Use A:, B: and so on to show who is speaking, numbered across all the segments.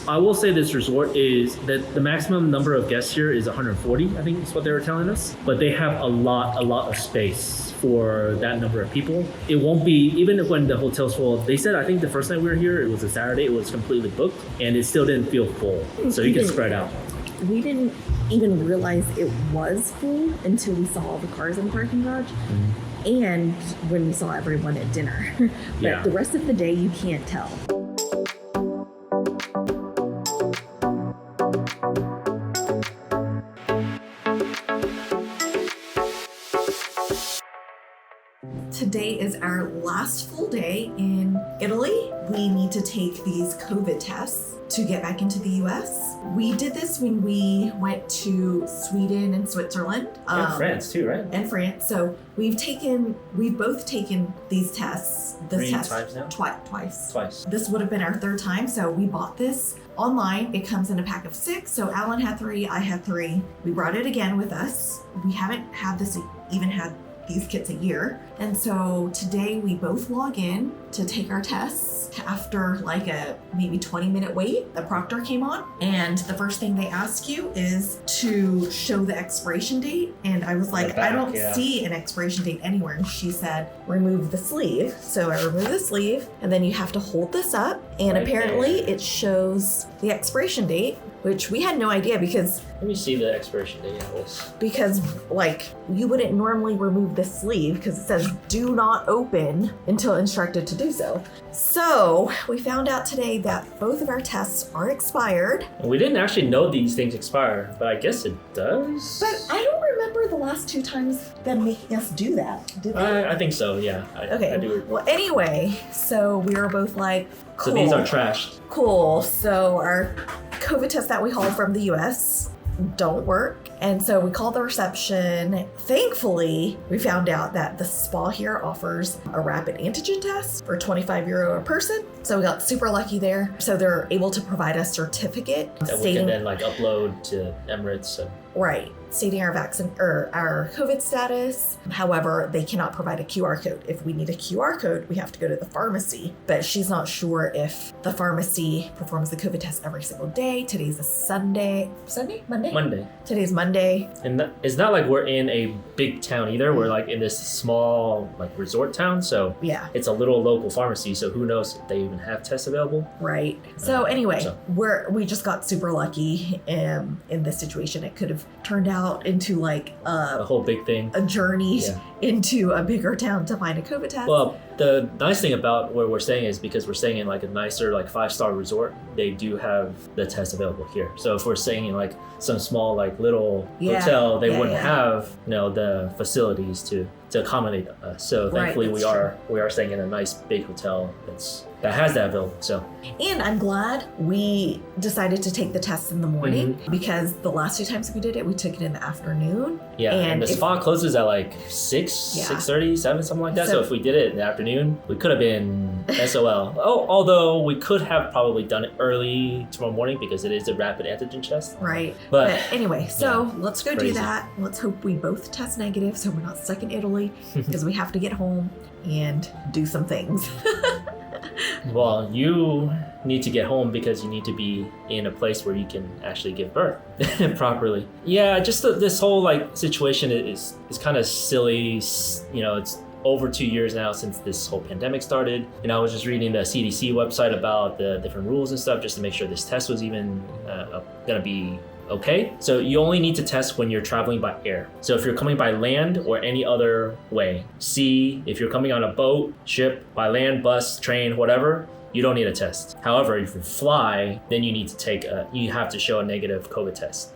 A: I will say this resort is that the maximum number of guests here is 140, I think is what they were telling us. But they have a lot of space for that number of people. It won't be, even when the hotel's full, they said, I think the first night we were here, it was a Saturday, it was completely booked and it still didn't feel full. So you can spread out.
B: We didn't even realize it was full until we saw all the cars in the parking garage. And when we saw everyone at dinner. But the rest of the day, you can't tell. Today is our last full day in Italy. We need to take these COVID tests to get back into the US. We did this when we went to Sweden and Switzerland.
A: And France too, right?
B: And France. So we've both taken these tests.
A: Three times now?
B: Twice. This would have been our third time. So we bought this online. It comes in a pack of 6. So Alan had 3, I had 3. We brought it again with us. We haven't had these kits a year. And so today we both log in to take our tests. After like a maybe 20-minute wait, the proctor came on, and the first thing they ask you is to show the expiration date. And I was like, I don't see an expiration date anywhere. And she said, remove the sleeve. So I removed the sleeve, and then you have to hold this up, and right apparently there. It shows the expiration date, which we had no idea because
A: let me see the expiration date of this.
B: Because like you wouldn't normally remove the sleeve because it says do not open until instructed to do so. So we found out today that both of our tests are expired.
A: We didn't actually know these things expire, but I guess it does.
B: But I don't remember the last 2 times them making us do that. Did they?
A: I think so, yeah.
B: Okay.
A: I do.
B: Well, anyway, so we were both like, cool.
A: So these are trashed.
B: Cool. So our COVID tests that we hauled from the US don't work. And so we called the reception. Thankfully, we found out that the spa here offers a rapid antigen test for €25 a person. So we got super lucky there. So they're able to provide a certificate
A: that we can then like upload to Emirates. So.
B: Right. Stating our vaccine or our COVID status. However, they cannot provide a QR code. If we need a QR code, we have to go to the pharmacy. But she's not sure if the pharmacy performs the COVID test every single day. Today's a Sunday. Monday. Today's Monday.
A: And it's not like we're in a big town either. We're like in this small like resort town. So
B: yeah,
A: it's a little local pharmacy. So who knows if they even have tests available.
B: Right. So anyway, we just got super lucky in this situation. It could have turned out into like
A: a whole big thing,
B: a journey into a bigger town to find a COVID test.
A: Well, the nice thing about where we're staying is because we're staying in like a nicer like 5-star resort, they do have the test available here. So if we're staying in like some small like little hotel, they wouldn't have the facilities to accommodate us. So thankfully we are staying in a nice big hotel that has that available. So,
B: and I'm glad we decided to take the test in the morning because the last 2 times we did it, we took it in the afternoon.
A: Yeah, and the spa closes at like 6:30, 7, something like that. So if we did it in the afternoon, we could have been SOL. Although we could have probably done it early tomorrow morning because it is a rapid antigen test.
B: Right. But anyway, so let's go do that. Let's hope we both test negative so we're not stuck in Italy because we have to get home and do some things.
A: Well, you need to get home because you need to be in a place where you can actually give birth properly. Yeah, just this whole like situation is kind of silly. It's over 2 years now since this whole pandemic started. And I was just reading the CDC website about the different rules and stuff just to make sure this test was even gonna be okay. So you only need to test when you're traveling by air. So if you're coming by land or any other way, sea, if you're coming on a boat, ship, by land, bus, train, whatever, you don't need a test. However, if you fly, then you need to you have to show a negative COVID test.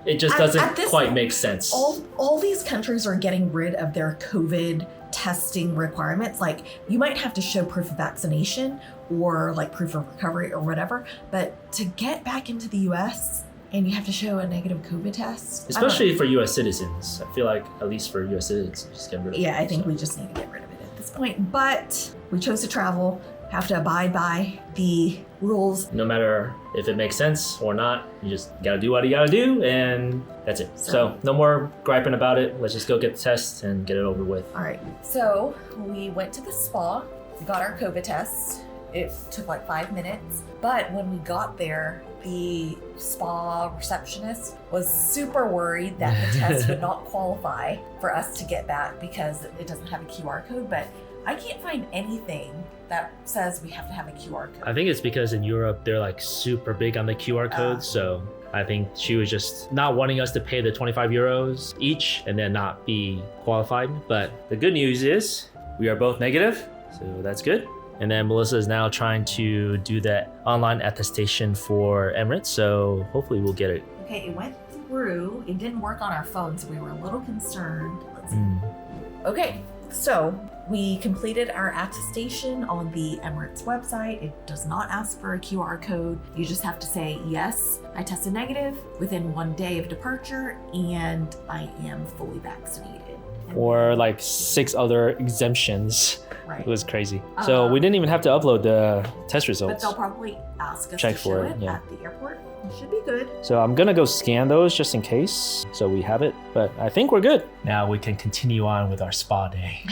A: It just doesn't quite make sense.
B: All these countries are getting rid of their COVID testing requirements. Like you might have to show proof of vaccination or like proof of recovery or whatever, but to get back into the US, and you have to show a negative COVID test.
A: Especially for U.S. citizens. I feel like at least for U.S. citizens, just get rid of it.
B: Yeah, I think we just need to get rid of it at this point. But we chose to travel, have to abide by the rules.
A: No matter if it makes sense or not, you just gotta do what you gotta do, and that's it. So no more griping about it. Let's just go get the test and get it over with.
B: All right. So we went to the spa, got our COVID tests, It took like 5 minutes. But when we got there, the spa receptionist was super worried that the test would not qualify for us to get back because it doesn't have a QR code. But I can't find anything that says we have to have a QR code.
A: I think it's because in Europe, they're like super big on the QR code. So I think she was just not wanting us to pay the 25 euros each and then not be qualified. But the good news is we are both negative, so that's good. And then Melissa is now trying to do that online attestation for Emirates, so hopefully we'll get it.
B: Okay, it went through. It didn't work on our phone, so we were a little concerned. Let's see. Okay, so we completed our attestation on the Emirates website. It does not ask for a QR code. You just have to say, yes, I tested negative within 1 day of departure, and I am fully vaccinated.
A: Or like 6 other exemptions.
B: Right.
A: It was crazy. So we didn't even have to upload the test
B: But
A: results.
B: they'll probably ask us
A: Check
B: to show
A: for
B: it
A: it, yeah.
B: at the airport. It should be good.
A: So I'm gonna go scan those just in case, so we have it. But I think we're good. Now we can continue on with our spa day.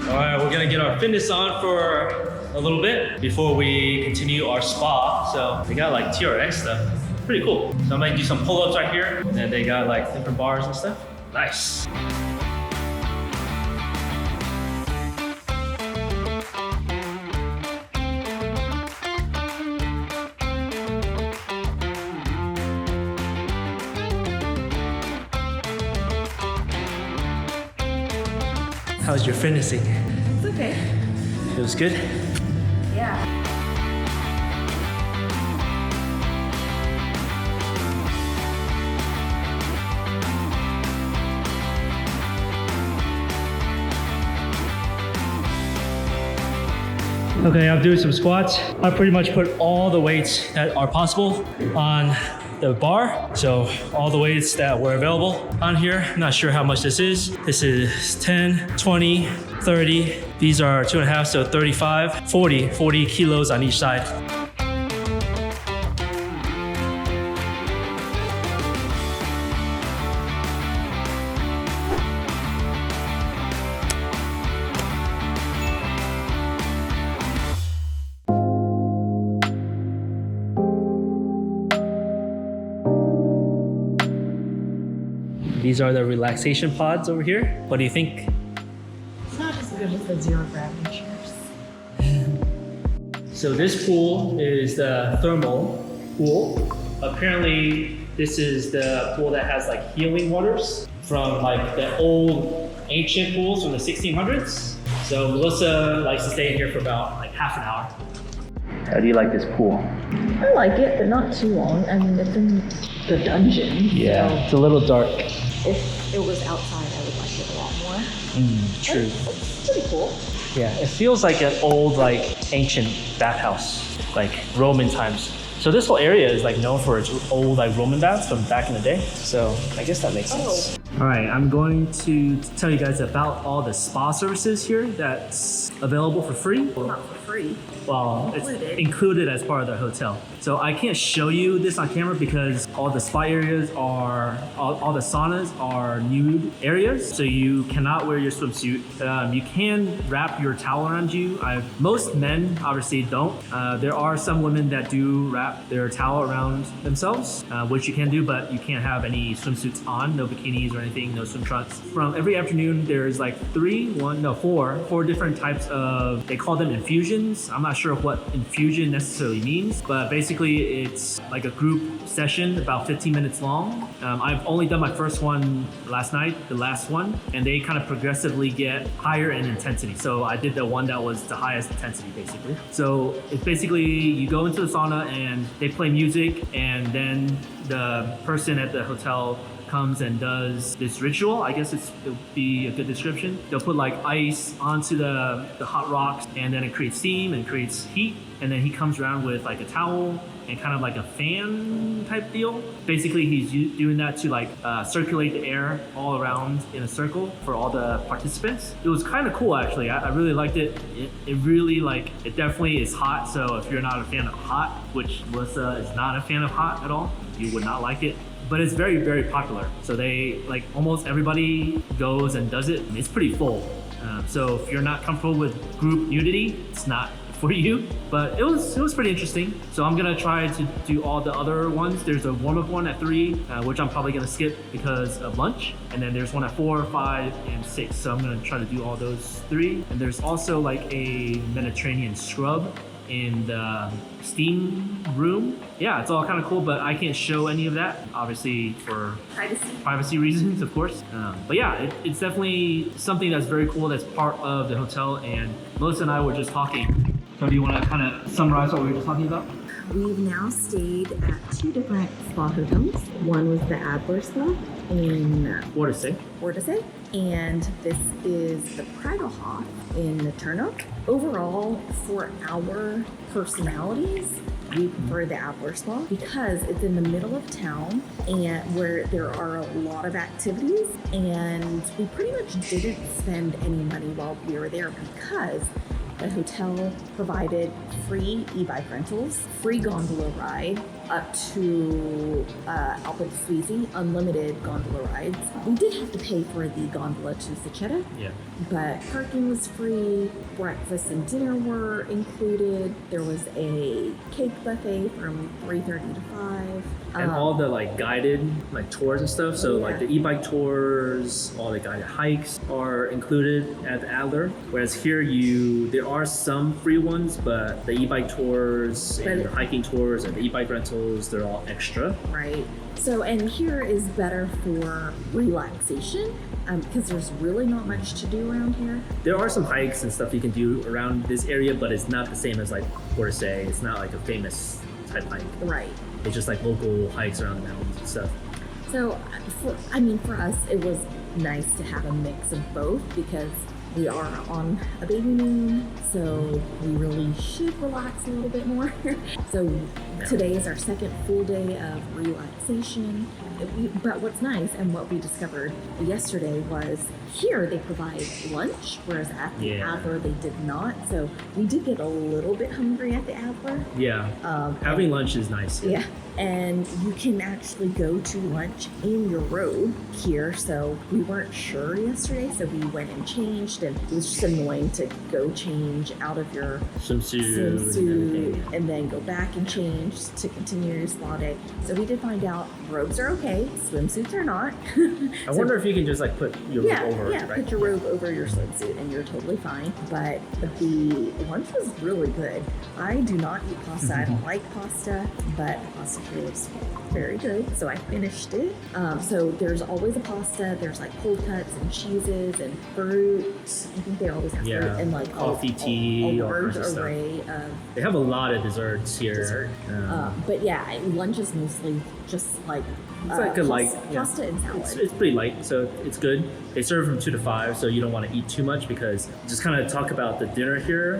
A: Alright, we're gonna get our fitness on for a little bit before we continue our spa. So they got like TRX stuff. Pretty cool. So I might do some pull-ups right here. And then they got like different bars and stuff. Nice. How's your fitnessing?
B: It's okay.
A: It was good?
B: Yeah.
A: Okay, I'm doing some squats. I pretty much put all the weights that are possible on the bar. So all the weights that were available on here. Not sure how much this is. This is 10, 20, 30. These are 2.5, so 35, 40 kilos on each side. These are the relaxation pods over here. What do you think?
B: It's not as good as the zero gravity chairs.
A: So this pool is the thermal pool. Apparently, this is the pool that has like healing waters from like the old ancient pools from the 1600s. So Melissa likes to stay in here for about like half an hour. How do you like this pool?
B: I like it, but not too long. I mean, it's in the dungeon.
A: Yeah, it's a little dark.
B: If it was outside, I would like it a lot more.
A: True.
B: It's pretty cool.
A: Yeah, it feels like an old, like ancient bathhouse, like Roman times. So this whole area is like known for its old, like Roman baths from back in the day. So I guess that makes sense. All right, I'm going to tell you guys about all the spa services here that's available for free.
B: Not for free.
A: Well, it's included as part of the hotel. So I can't show you this on camera because all the spa areas are, all the saunas are nude areas. So you cannot wear your swimsuit. You can wrap your towel around you. Most men obviously don't. There are some women that do wrap their towel around themselves, which you can do, but you can't have any swimsuits on, no bikinis or anything, no swim trunks. From every afternoon, there's like four different types of, they call them infusions. I'm not sure what infusion necessarily means, but basically it's like a group session about 15 minutes long. I've only done my first one last night, the last one, and they kind of progressively get higher in intensity. So I did the one that was the highest intensity basically. So it's basically you go into the sauna and they play music, and then the person at the hotel comes and does this ritual. I guess it would be a good description. They'll put like ice onto the hot rocks, and then it creates steam and creates heat. and then he comes around with like a towel and kind of like a fan type deal. Basically, he's doing that to like circulate the air all around in a circle for all the participants. It was kind of cool actually. I really liked it. It really it definitely is hot. So if you're not a fan of hot, which Melissa is not a fan of hot at all, you would not like it. But it's very, very popular. So they almost everybody goes and does it. It's pretty full. So if you're not comfortable with group nudity, it's not for you, but it was pretty interesting. So I'm gonna try to do all the other ones. There's a warm-up one at 3, which I'm probably gonna skip because of lunch, and then there's one at 4, 5, and 6. So I'm gonna try to do all those 3. And there's also like a Mediterranean scrub in the steam room. Yeah, it's all kind of cool, but I can't show any of that, obviously for privacy reasons, of course. But yeah, it's definitely something that's very cool that's part of the hotel, and Melissa and I were just talking. So do you want to kind of summarize what we were just talking about?
B: We've now stayed at 2 different spa hotels. One was the Adler Spa in Wortesay, and this is the Preidlhof in Turnhout. Overall, for our personalities, we prefer the Adler Spa because it's in the middle of town and where there are a lot of activities, and we pretty much didn't spend any money while we were there because the hotel provided free e-bike rentals, free gondola ride up to Alpe d'Huez, unlimited gondola rides. We did have to pay for the gondola to Sechetta, but parking was free, breakfast and dinner were included. There was a cake buffet from 3:30 to 5.
A: And all the guided tours and stuff. So the e-bike tours, all the guided hikes are included at the Adler. Whereas here there are some free ones, but the e-bike tours and the hiking tours and the e-bike rentals, they're all extra.
B: Right. So, and here is better for relaxation because there's really not much to do around here.
A: There are some hikes and stuff you can do around this area, but it's not the same as Wortesay. It's not like a famous type hike.
B: Right.
A: It's just local hikes around the mountains and stuff.
B: So, for us, it was nice to have a mix of both because we are on a baby moon, so we really should relax a little bit more. So today is our second full day of relaxation. But what's nice and what we discovered yesterday was here they provide lunch, whereas at the Adler they did not. So we did get a little bit hungry at the Adler.
A: Yeah, having lunch is nice.
B: Yeah, and you can actually go to lunch in your robe here. So we weren't sure yesterday, so we went and changed, and it was just annoying to go change out of your swimsuit and then go back and change to continue your spa day. So we did find out robes are okay, swimsuits are not.
A: I wonder if you can just put your robe over.
B: Yeah, put your robe over your swimsuit and you're totally fine. But the lunch was really good. I do not eat pasta. I don't like pasta, but the pasta here was very good. So I finished it. So there's always a pasta. There's cold cuts and cheeses and fruit. I think they always have fruit and
A: coffee, tea,
B: a
A: all
B: large
A: kinds of
B: array
A: stuff.
B: of.
A: They have a lot of desserts here.
B: But yeah, lunch is mostly just pasta and salad.
A: It's pretty light, so it's good. They serve from 2 to 5, so you don't want to eat too much because just kind of talk about the dinner here.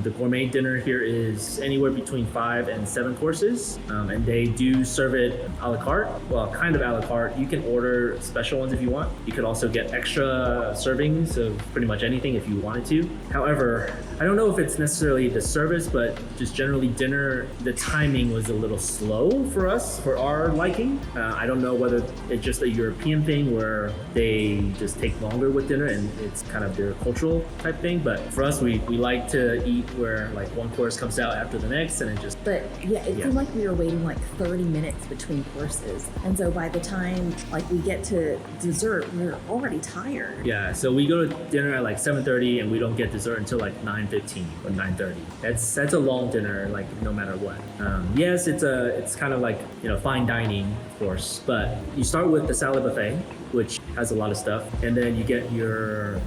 A: The gourmet dinner here is anywhere between 5 and 7 courses, and they do serve it a la carte. Well, kind of a la carte. You can order special ones if you want. You could also get extra servings of pretty much anything if you wanted to. However, I don't know if it's necessarily the service, but just generally dinner, the timing was a little slow for us, for our liking. I don't know whether it's just a European thing where they just take longer with dinner and it's kind of their cultural type thing. But for us, we like to eat where one course comes out after the next and it just...
B: But yeah, it seemed like we were waiting 30 minutes between courses. And so by the time we get to dessert, we're already tired.
A: Yeah, so we go to dinner at 7:30 and we don't get dessert until 9:15 or 9:30. That's a long dinner, no matter what. Yes, it's kind of fine dining, of course, but you start with the salad buffet, which has a lot of stuff, and then you get your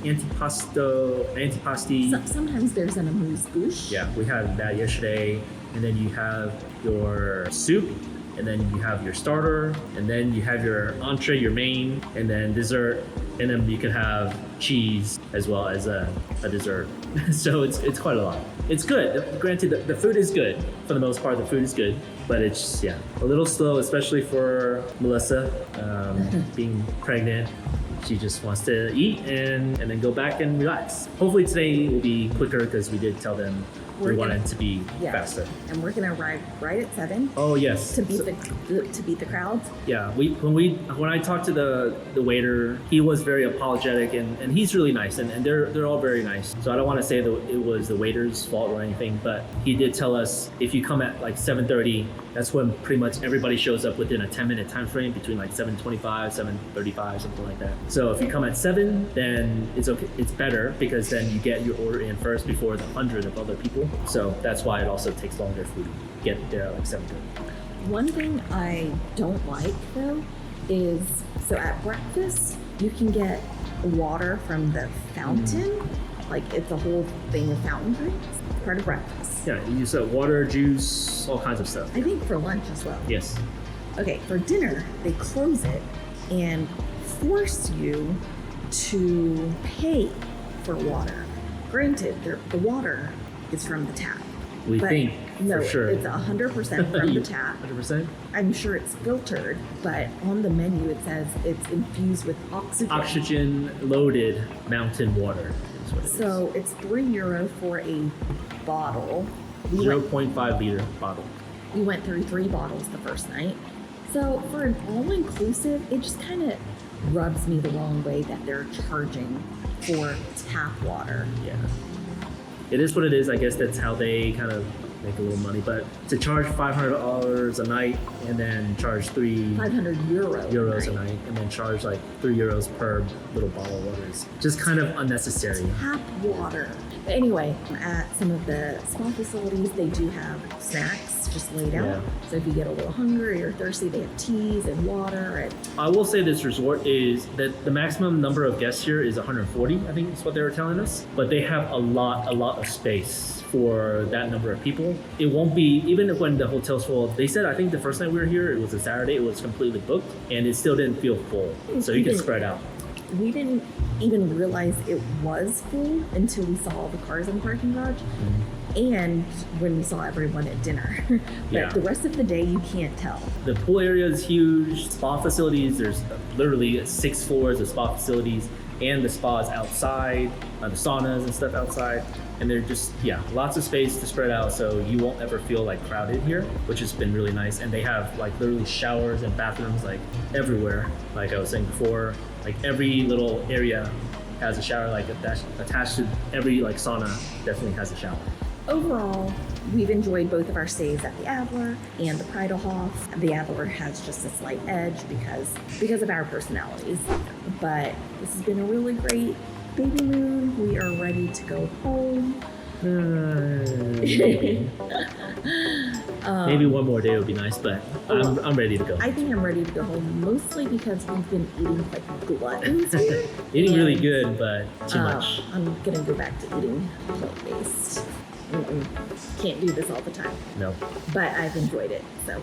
A: antipasti.
B: Sometimes there's an amuse-bouche.
A: Yeah, we had that yesterday, and then you have your soup, and then you have your starter, and then you have your entree, your main, and then dessert, and then you can have cheese as well as a dessert. So it's quite a lot. It's good. Granted, the food is good. For the most part, the food is good, but it's a little slow, especially for Melissa, being pregnant. She just wants to eat and then go back and relax. Hopefully today will be quicker because we did tell them we wanted to be faster.
B: And we're gonna arrive right at 7.
A: Oh yes.
B: To beat the crowds.
A: Yeah, when I talked to the waiter, he was very apologetic and he's really nice and they're all very nice. So I don't want to say that it was the waiter's fault or anything, but he did tell us if you come at like 7:30, that's when pretty much everybody shows up within a 10-minute time frame between like 7:25, 7:35, something like that. So if you come at 7, then it's okay. It's better because then you get your order in first before the 100 of other people. So that's why it also takes longer if we get there at like 7:30.
B: One thing I don't like though is, so at breakfast you can get water from the fountain, like it's a whole thing of fountain drinks, part of breakfast.
A: Yeah, you use water, juice, all kinds of stuff.
B: I think for lunch as well.
A: Yes.
B: Okay, for dinner they close it and force you to pay for water. Granted, the water is from the tap.
A: We think
B: no,
A: for sure.
B: It's 100% from the tap.
A: 100%?
B: I'm sure it's filtered, but on the menu it says it's infused with oxygen.
A: Oxygen-loaded mountain water is what it is.
B: So it's €3 for a bottle.
A: 0.5 liter bottle.
B: We went through 3 bottles the first night. So for an all-inclusive, it just kind of rubs me the wrong way that they're charging for tap water.
A: Yeah. It is what it is. I guess that's how they kind of make a little money. But to charge $500 a night and then charge
B: 500
A: euros a night and then charge like €3 per little bottle of water is just kind of unnecessary.
B: Tap water. But anyway, at some of the spa facilities, they do have snacks just laid out. Yeah. So if you get a little hungry or thirsty, they have teas and water. And
A: I will say this resort is that the maximum number of guests here is 140, I think is what they were telling us. But they have a lot of space for that number of people. It won't be, even when the hotel's full, they said, I think the first night we were here, it was a Saturday, it was completely booked and it still didn't feel full. So you can spread out.
B: We didn't even realize it was full until we saw all the cars in the parking garage and when we saw everyone at dinner. But the rest of the day, you can't tell.
A: The pool area is huge. Spa facilities, there's literally 6 floors of spa facilities and the spas outside, the saunas and stuff outside. And they're just, lots of space to spread out so you won't ever feel like crowded here, which has been really nice. And they have like literally showers and bathrooms like everywhere. Like I was saying before, like every little area has a shower, like attached to every like sauna definitely has a shower.
B: Overall, we've enjoyed both of our stays at the Adler and the Preidlhof. The Adler has just a slight edge because of our personalities. But this has been a really great baby moon. We are ready to go home.
A: Maybe one more day would be nice, but I'm ready to go.
B: I think I'm ready to go home, mostly because we've been eating like gluttons here.
A: Eating really good, but too much.
B: I'm gonna go back to eating plant-based. Can't do this all the time.
A: No.
B: But I've enjoyed it, so.